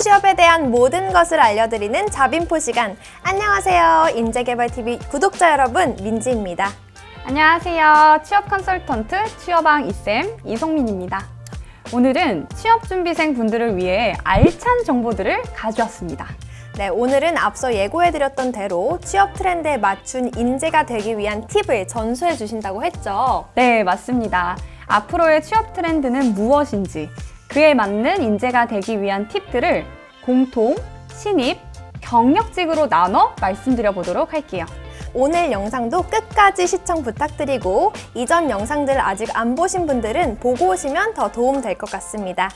취업에 대한 모든 것을 알려드리는 잡인포 시간. 안녕하세요. 인재개발TV 구독자 여러분, 민지입니다. 안녕하세요. 취업 컨설턴트 취업왕 이쌤 이송민입니다. 오늘은 취업준비생 분들을 위해 알찬 정보들을 가져왔습니다. 네, 오늘은 앞서 예고해드렸던 대로 취업 트렌드에 맞춘 인재가 되기 위한 팁을 전수해 주신다고 했죠? 네, 맞습니다. 앞으로의 취업 트렌드는 무엇인지, 그에 맞는 인재가 되기 위한 팁들을 공통, 신입, 경력직으로 나눠 말씀드려 보도록 할게요. 오늘 영상도 끝까지 시청 부탁드리고 이전 영상들 아직 안 보신 분들은 보고 오시면 더 도움 될 것 같습니다.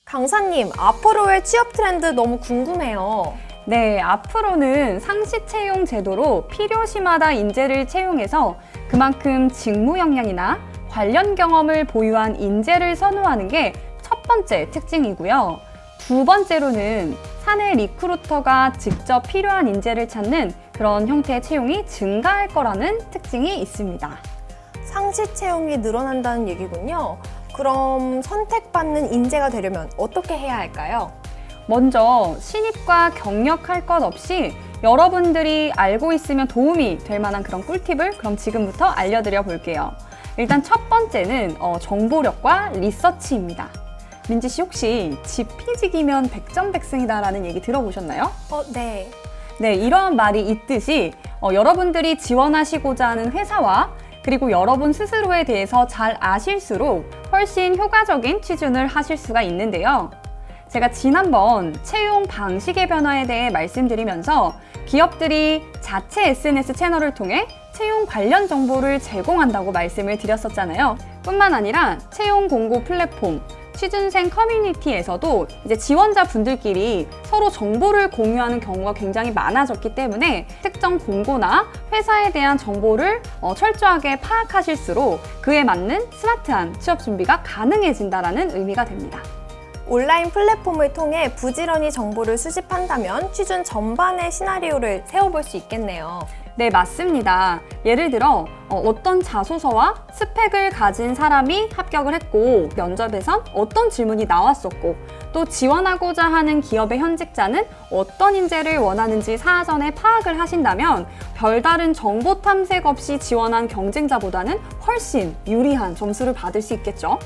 강사님, 앞으로의 취업 트렌드 너무 궁금해요. 네, 앞으로는 상시 채용 제도로 필요시마다 인재를 채용해서 그만큼 직무 역량이나 관련 경험을 보유한 인재를 선호하는 게 첫 번째 특징이고요. 두 번째로는 사내 리크루터가 직접 필요한 인재를 찾는 그런 형태의 채용이 증가할 거라는 특징이 있습니다. 상시 채용이 늘어난다는 얘기군요. 그럼 선택받는 인재가 되려면 어떻게 해야 할까요? 먼저 신입과 경력할 것 없이 여러분들이 알고 있으면 도움이 될 만한 그런 꿀팁을 그럼 지금부터 알려드려 볼게요. 일단 첫 번째는 정보력과 리서치입니다. 민지 씨 혹시 지피지기면 백전백승이다 라는 얘기 들어보셨나요? 네. 네, 이러한 말이 있듯이 여러분들이 지원하시고자 하는 회사와 그리고 여러분 스스로에 대해서 잘 아실수록 훨씬 효과적인 취준을 하실 수가 있는데요. 제가 지난번 채용 방식의 변화에 대해 말씀드리면서 기업들이 자체 SNS 채널을 통해 채용 관련 정보를 제공한다고 말씀을 드렸었잖아요. 뿐만 아니라 채용 공고 플랫폼, 취준생 커뮤니티에서도 이제 지원자분들끼리 서로 정보를 공유하는 경우가 굉장히 많아졌기 때문에 특정 공고나 회사에 대한 정보를 철저하게 파악하실수록 그에 맞는 스마트한 취업 준비가 가능해진다는 의미가 됩니다. 온라인 플랫폼을 통해 부지런히 정보를 수집한다면 취준 전반의 시나리오를 세워볼 수 있겠네요. 네, 맞습니다. 예를 들어 어떤 자소서와 스펙을 가진 사람이 합격을 했고 면접에선 어떤 질문이 나왔었고 또 지원하고자 하는 기업의 현직자는 어떤 인재를 원하는지 사전에 파악을 하신다면 별다른 정보 탐색 없이 지원한 경쟁자보다는 훨씬 유리한 점수를 받을 수 있겠죠.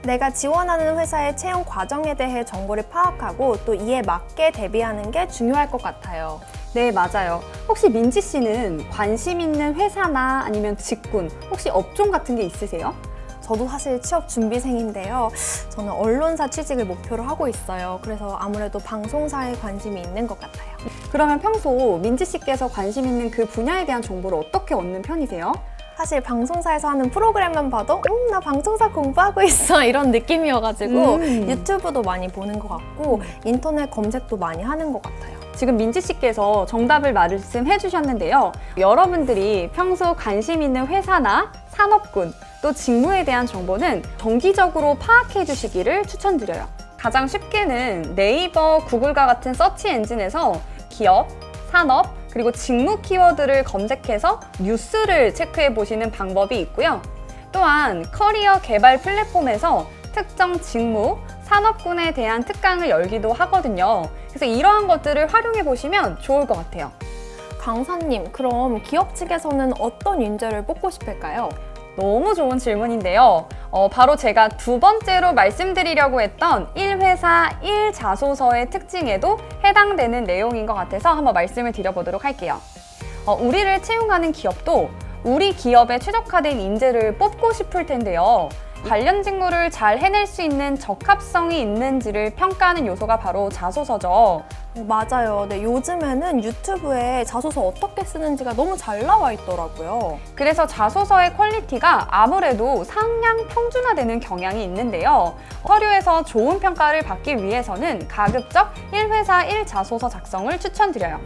내가 지원하는 회사의 채용 과정에 대해 정보를 파악하고 또 이에 맞게 대비하는 게 중요할 것 같아요. 네, 맞아요. 혹시 민지 씨는 관심 있는 회사나 아니면 직군, 혹시 업종 같은 게 있으세요? 저도 사실 취업 준비생인데요. 저는 언론사 취직을 목표로 하고 있어요. 그래서 아무래도 방송사에 관심이 있는 것 같아요. 그러면 평소 민지 씨께서 관심 있는 그 분야에 대한 정보를 어떻게 얻는 편이세요? 사실 방송사에서 하는 프로그램만 봐도 나 방송사 공부하고 있어 이런 느낌이어가지고 유튜브도 많이 보는 것 같고 인터넷 검색도 많이 하는 것 같아요. 지금 민지 씨께서 정답을 말씀해 주셨는데요. 여러분들이 평소 관심 있는 회사나 산업군 또 직무에 대한 정보는 정기적으로 파악해 주시기를 추천드려요. 가장 쉽게는 네이버, 구글과 같은 서치 엔진에서 기업, 산업, 그리고 직무 키워드를 검색해서 뉴스를 체크해 보시는 방법이 있고요. 또한 커리어 개발 플랫폼에서 특정 직무, 산업군에 대한 특강을 열기도 하거든요. 그래서 이러한 것들을 활용해 보시면 좋을 것 같아요. 강사님, 그럼 기업 측에서는 어떤 인재를 뽑고 싶을까요? 너무 좋은 질문인데요. 바로 제가 두 번째로 말씀드리려고 했던 1회사 1자소서의 특징에도 해당되는 내용인 것 같아서 한번 말씀을 드려보도록 할게요. 우리를 채용하는 기업도 우리 기업에 최적화된 인재를 뽑고 싶을 텐데요. 관련 직무를 잘 해낼 수 있는 적합성이 있는지를 평가하는 요소가 바로 자소서죠. 맞아요. 네, 요즘에는 유튜브에 자소서 어떻게 쓰는지가 너무 잘 나와 있더라고요. 그래서 자소서의 퀄리티가 아무래도 상향 평준화되는 경향이 있는데요. 서류에서 좋은 평가를 받기 위해서는 가급적 1회사 1자소서 작성을 추천드려요.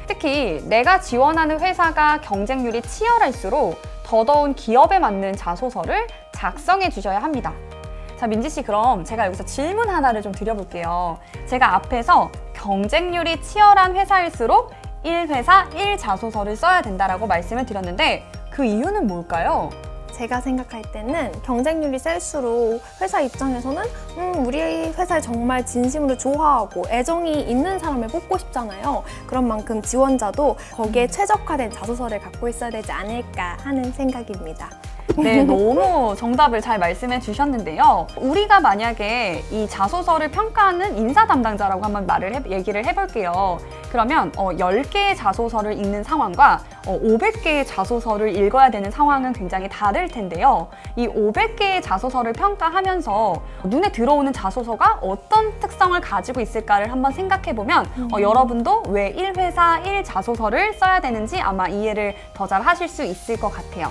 특히 내가 지원하는 회사가 경쟁률이 치열할수록 더더운 기업에 맞는 자소서를 작성해 주셔야 합니다. 자, 민지 씨, 그럼 제가 여기서 질문 하나를 좀 드려볼게요. 제가 앞에서 경쟁률이 치열한 회사일수록 1회사 1자소서를 써야 된다라고 말씀을 드렸는데 그 이유는 뭘까요? 제가 생각할 때는 경쟁률이 셀수록 회사 입장에서는 우리 회사에 정말 진심으로 좋아하고 애정이 있는 사람을 뽑고 싶잖아요. 그런 만큼 지원자도 거기에 최적화된 자소서를 갖고 있어야 되지 않을까 하는 생각입니다. 네, 너무 정답을 잘 말씀해 주셨는데요. 우리가 만약에 이 자소서를 평가하는 인사 담당자라고 한번 얘기를 해볼게요. 그러면 10개의 자소서를 읽는 상황과 500개의 자소서를 읽어야 되는 상황은 굉장히 다를 텐데요. 이 500개의 자소서를 평가하면서 눈에 들어오는 자소서가 어떤 특성을 가지고 있을까를 한번 생각해보면 여러분도 왜 1회사 1자소서를 써야 되는지 아마 이해를 더 잘 하실 수 있을 것 같아요.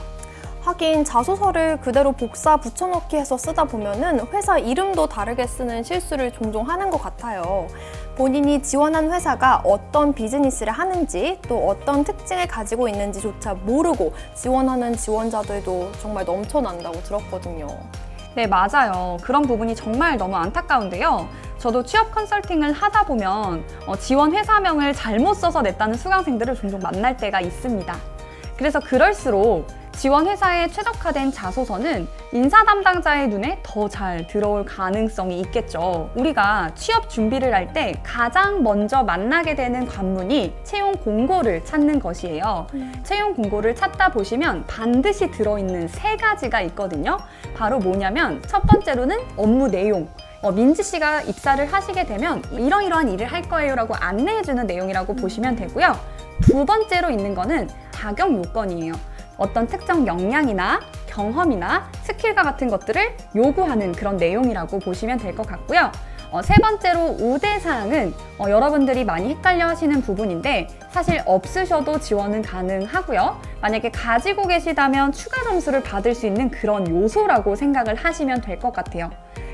하긴 자소서를 그대로 복사 붙여넣기 해서 쓰다 보면은 회사 이름도 다르게 쓰는 실수를 종종 하는 것 같아요. 본인이 지원한 회사가 어떤 비즈니스를 하는지 또 어떤 특징을 가지고 있는지조차 모르고 지원하는 지원자들도 정말 넘쳐난다고 들었거든요. 네, 맞아요. 그런 부분이 정말 너무 안타까운데요. 저도 취업 컨설팅을 하다 보면 지원 회사명을 잘못 써서 냈다는 수강생들을 종종 만날 때가 있습니다. 그래서 그럴수록 지원 회사에 최적화된 자소서는 인사 담당자의 눈에 더 잘 들어올 가능성이 있겠죠. 우리가 취업 준비를 할 때 가장 먼저 만나게 되는 관문이 채용 공고를 찾는 것이에요. 채용 공고를 찾다 보시면 반드시 들어있는 3가지가 있거든요. 바로 뭐냐면 첫 번째로는 업무 내용. 민지 씨가 입사를 하시게 되면 이러이러한 일을 할 거예요 라고 안내해주는 내용이라고 보시면 되고요. 두 번째로 있는 거는 자격 요건이에요. 어떤 특정 역량이나 경험이나 스킬과 같은 것들을 요구하는 그런 내용이라고 보시면 될 것 같고요. 세 번째로 우대사항은 여러분들이 많이 헷갈려 하시는 부분인데 사실 없으셔도 지원은 가능하고요. 만약에 가지고 계시다면 추가 점수를 받을 수 있는 그런 요소라고 생각을 하시면 될 것 같아요.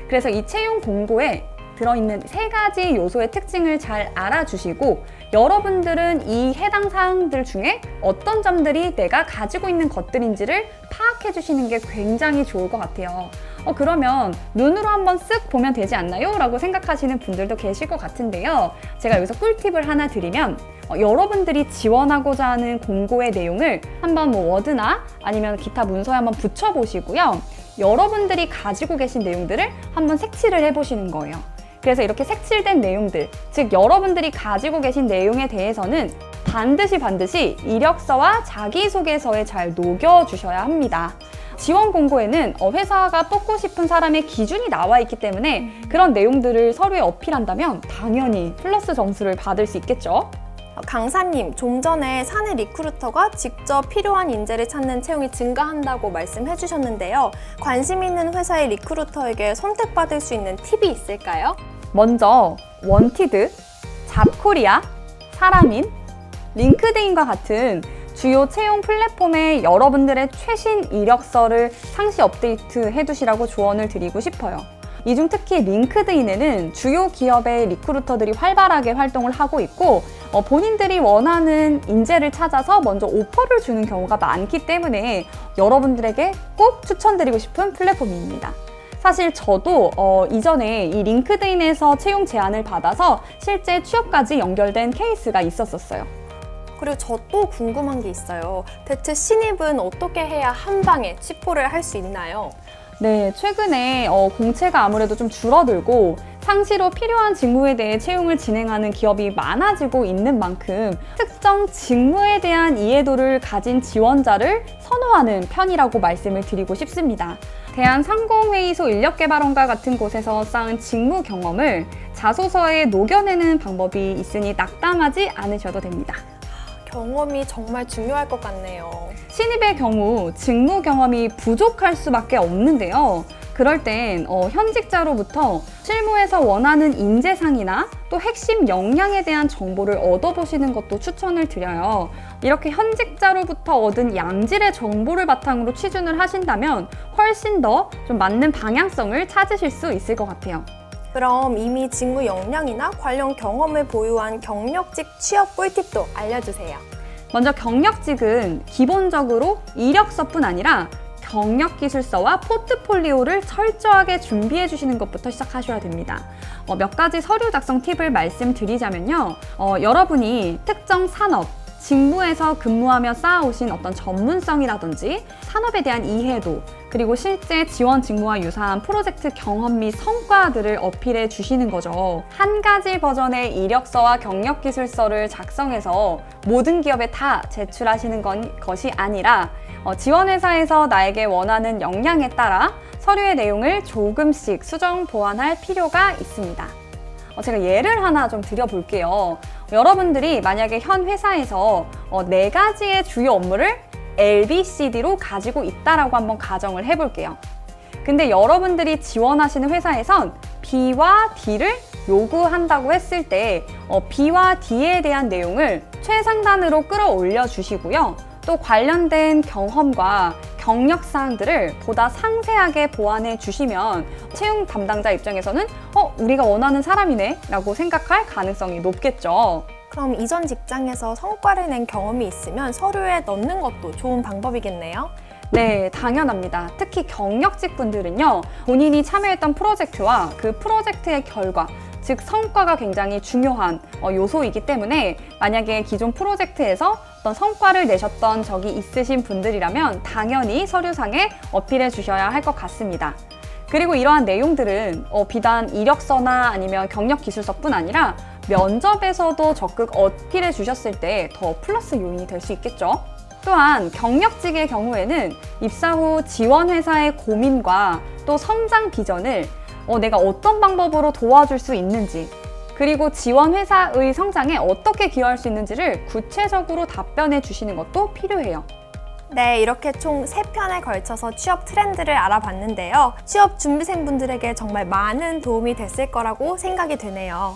그래서 이 채용 공고에 들어있는 3가지 요소의 특징을 잘 알아주시고 여러분들은 이 해당 사항들 중에 어떤 점들이 내가 가지고 있는 것들인지를 파악해 주시는 게 굉장히 좋을 것 같아요. 그러면 눈으로 한번 쓱 보면 되지 않나요? 라고 생각하시는 분들도 계실 것 같은데요. 제가 여기서 꿀팁을 하나 드리면 여러분들이 지원하고자 하는 공고의 내용을 한번 워드나 아니면 기타 문서에 한번 붙여보시고요. 여러분들이 가지고 계신 내용들을 한번 색칠을 해보시는 거예요. 그래서 이렇게 색칠된 내용들, 즉 여러분들이 가지고 계신 내용에 대해서는 반드시 이력서와 자기소개서에 잘 녹여주셔야 합니다. 지원 공고에는 회사가 뽑고 싶은 사람의 기준이 나와 있기 때문에 그런 내용들을 서류에 어필한다면 당연히 플러스 점수를 받을 수 있겠죠. 강사님, 좀 전에 사내 리크루터가 직접 필요한 인재를 찾는 채용이 증가한다고 말씀해 주셨는데요. 관심 있는 회사의 리크루터에게 선택받을 수 있는 팁이 있을까요? 먼저 원티드, 잡코리아, 사람인, 링크드인과 같은 주요 채용 플랫폼에 여러분들의 최신 이력서를 상시 업데이트 해두시라고 조언을 드리고 싶어요. 이 중 특히 링크드인에는 주요 기업의 리크루터들이 활발하게 활동을 하고 있고 본인들이 원하는 인재를 찾아서 먼저 오퍼를 주는 경우가 많기 때문에 여러분들에게 꼭 추천드리고 싶은 플랫폼입니다. 사실 저도 이전에 이 링크드인에서 채용 제안을 받아서 실제 취업까지 연결된 케이스가 있었어요. 그리고 저 또 궁금한 게 있어요. 대체 신입은 어떻게 해야 한 방에 취포를 할 수 있나요? 네, 최근에 공채가 아무래도 좀 줄어들고 상시로 필요한 직무에 대해 채용을 진행하는 기업이 많아지고 있는 만큼 특정 직무에 대한 이해도를 가진 지원자를 선호하는 편이라고 말씀을 드리고 싶습니다. 대한상공회의소 인력개발원과 같은 곳에서 쌓은 직무 경험을 자소서에 녹여내는 방법이 있으니 낙담하지 않으셔도 됩니다. 경험이 정말 중요할 것 같네요. 신입의 경우 직무 경험이 부족할 수밖에 없는데요. 그럴 땐 현직자로부터 실무에서 원하는 인재상이나 또 핵심 역량에 대한 정보를 얻어보시는 것도 추천을 드려요. 이렇게 현직자로부터 얻은 양질의 정보를 바탕으로 취준을 하신다면 훨씬 더 좀 맞는 방향성을 찾으실 수 있을 것 같아요. 그럼 이미 직무 역량이나 관련 경험을 보유한 경력직 취업 꿀팁도 알려주세요. 먼저 경력직은 기본적으로 이력서뿐 아니라 경력기술서와 포트폴리오를 철저하게 준비해 주시는 것부터 시작하셔야 됩니다. 몇 가지 서류 작성 팁을 말씀드리자면요. 여러분이 특정 산업, 직무에서 근무하며 쌓아오신 어떤 전문성이라든지 산업에 대한 이해도, 그리고 실제 지원 직무와 유사한 프로젝트 경험 및 성과들을 어필해 주시는 거죠. 한 가지 버전의 이력서와 경력기술서를 작성해서 모든 기업에 다 제출하시는 것이 아니라 지원회사에서 나에게 원하는 역량에 따라 서류의 내용을 조금씩 수정 보완할 필요가 있습니다. 제가 예를 하나 좀 드려볼게요. 여러분들이 만약에 현 회사에서 4가지의 주요 업무를 LBCD로 가지고 있다라고 한번 가정을 해볼게요. 근데 여러분들이 지원하시는 회사에선 B와 D를 요구한다고 했을 때 B와 D에 대한 내용을 최상단으로 끌어올려 주시고요. 또 관련된 경험과 경력 사항들을 보다 상세하게 보완해 주시면 채용 담당자 입장에서는 우리가 원하는 사람이네 라고 생각할 가능성이 높겠죠. 그럼 이전 직장에서 성과를 낸 경험이 있으면 서류에 넣는 것도 좋은 방법이겠네요? 네, 당연합니다. 특히 경력직 분들은요, 본인이 참여했던 프로젝트와 그 프로젝트의 결과, 즉 성과가 굉장히 중요한 요소이기 때문에 만약에 기존 프로젝트에서 어떤 성과를 내셨던 적이 있으신 분들이라면 당연히 서류상에 어필해 주셔야 할 것 같습니다. 그리고 이러한 내용들은 비단 이력서나 아니면 경력기술서뿐 아니라 면접에서도 적극 어필해 주셨을 때 더 플러스 요인이 될 수 있겠죠. 또한 경력직의 경우에는 입사 후 지원회사의 고민과 또 성장 비전을 내가 어떤 방법으로 도와줄 수 있는지, 그리고 지원회사의 성장에 어떻게 기여할 수 있는지를 구체적으로 답변해 주시는 것도 필요해요. 네, 이렇게 총 3편에 걸쳐서 취업 트렌드를 알아봤는데요. 취업 준비생분들에게 정말 많은 도움이 됐을 거라고 생각이 되네요.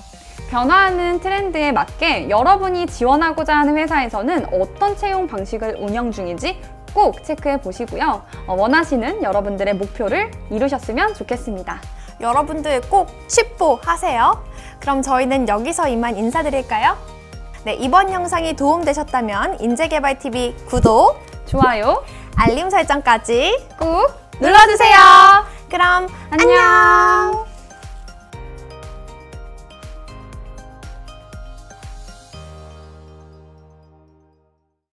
변화하는 트렌드에 맞게 여러분이 지원하고자 하는 회사에서는 어떤 채용 방식을 운영 중인지 꼭 체크해 보시고요. 원하시는 여러분들의 목표를 이루셨으면 좋겠습니다. 여러분들 꼭 취뽀 하세요. 그럼 저희는 여기서 이만 인사드릴까요? 네, 이번 영상이 도움되셨다면 인재개발TV 구독, 좋아요, 알림 설정까지 꾹 눌러주세요. 그럼 안녕!